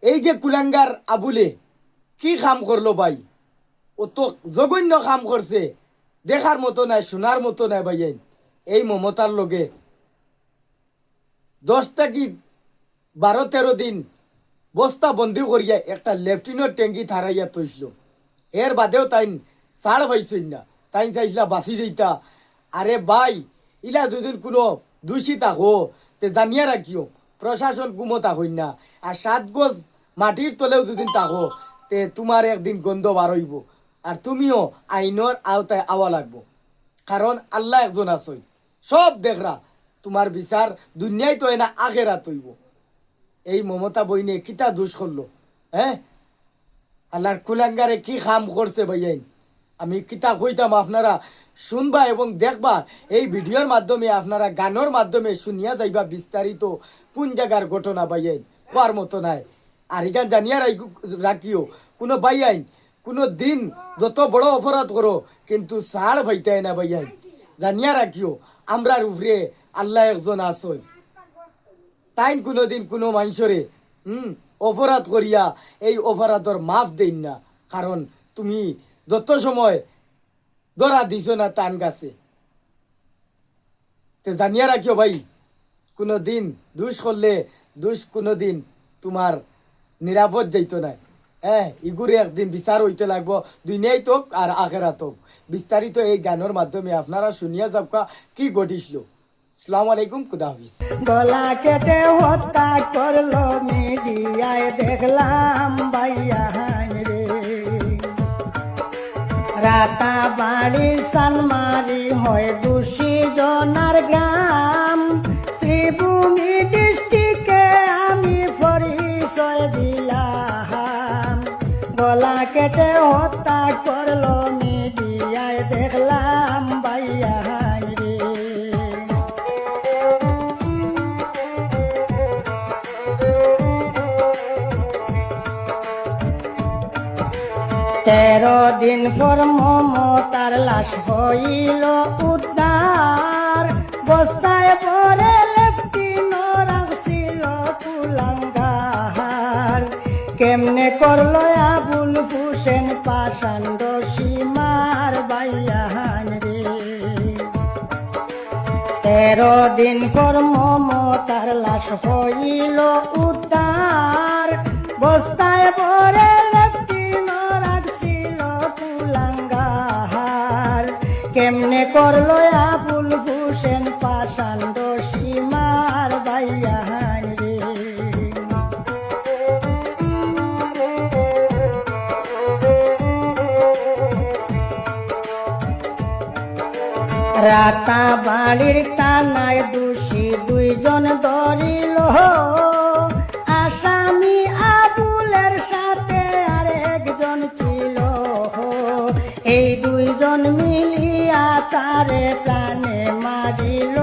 এই যে কুলাঙ্গার আবুলে কি কাম করলো ভাই, ও তো জঘন্য কাম করছে, দেখার মতো নাই, শোনার মতো নাই ভাইয়েন। এই মমতার লগে 10টা কি 12-13 দিন বস্তা বন্দি করিয়া একটা লেফটিনের ট্যাঙ্কি থারাইয়া তৈছিল। এর বাদেও তাইন ছাড় পাইছেন না, তাইন চাইছিলা বাঁচি দিতা। আরে ভাই, ইলা দুদিন কোনো দোষী থাকো তে জানিয়া রাখিও, প্রশাসন কুমো থাকইন না। আর 7 গজ মাটির তলেও দুদিন থাকো তে তোমার একদিন গন্ধ বার হইব, আর তুমিও আইনের আওতায় আওয়া লাগবো। কারণ আল্লাহ একজন আসই, সব দেখরা। তোমার বিচার দুনিয়ায় তো না, আখেরাত হইব। এই মমতা বইনে কিতা দোষ করলো? হ্যাঁ, আল্লাহর কুলাঙ্গারে কি কাম করছে ভাইয়াইন, আমি কিতা কইতাম, আপনারা শুনবা এবং দেখবা। এই ভিডিওর মাধ্যমে আপনারা গানের মাধ্যমে শুনিয়া যাইবা বিস্তারিত কোন জায়গার ঘটনা ভাইয়াইন, হওয়ার মতো নাই। আর এখান জানিয়া রাখিও, কোনো ভাইয়াইন কোনো দিন যত বড় অপরাধ করো কিন্তু ছাড় ভাইতাই না ভাইয়াইন, জানিয়া রাখিও। আমরার উপরে আল্লাহ একজন আসই, তাই কোনোদিন কোনো মানুষরে অপরাধ করিয়া এই অপরাধর মাফ দেন না। কারণ তুমি যত সময় ধরা দিছ না টান গাছে, তো জানিয়া রাখিও ভাই, কোনো দিন দুষ করলে কোনো দিন তোমার নিরাপদ যাইতো না। হ্যাঁ, ইগুরে একদিন বিচার হইতে লাগবো, দুনিয়ায় তোক আর আখেরাত হোক। বিস্তারিত এই গানের মাধ্যমে আপনারা শুনিয়া যাবকা কি ঘটিছিল। আসসালামু আলাইকুম, খুদা হাফিজ। গলা কেটে হত্যা করলো মিডিয়ায় দেখলাম ভাইয়া রে, রাতা বাড়ি সানমারি হয় 200 জনার গ্রাম, শ্রীভূমি ডিস্ট্রিক্টে আমি পরিচয় দিলাম। গলা কেটে হত্যা করলো মিডিয়ায় দেখলাম ভাইয়া রে। 13 দিন পর মমতার লাশ হইল উদ্ধার, বস্তায় পরে লেফটিনর রাখছিল কুলাঙ্গার। কেমনে করলো আবুল হোসেন পাষাণ্ড সীমার বাইয়ান রে। 13 দিন পর মমতার লাশ হইল উদ্ধার, বস্তায় পরে কেমনে করলো আবুল হোসেন পাষাণ্ড সীমার বাইয়ান রে। রাতা বাড়ির থানায় দোষী 2 জন ধরিল, আসামি আবুলের সাথে আরেকজন ছিল। এই 2 জন মিলিয়া তারে প্রাণে মারিল।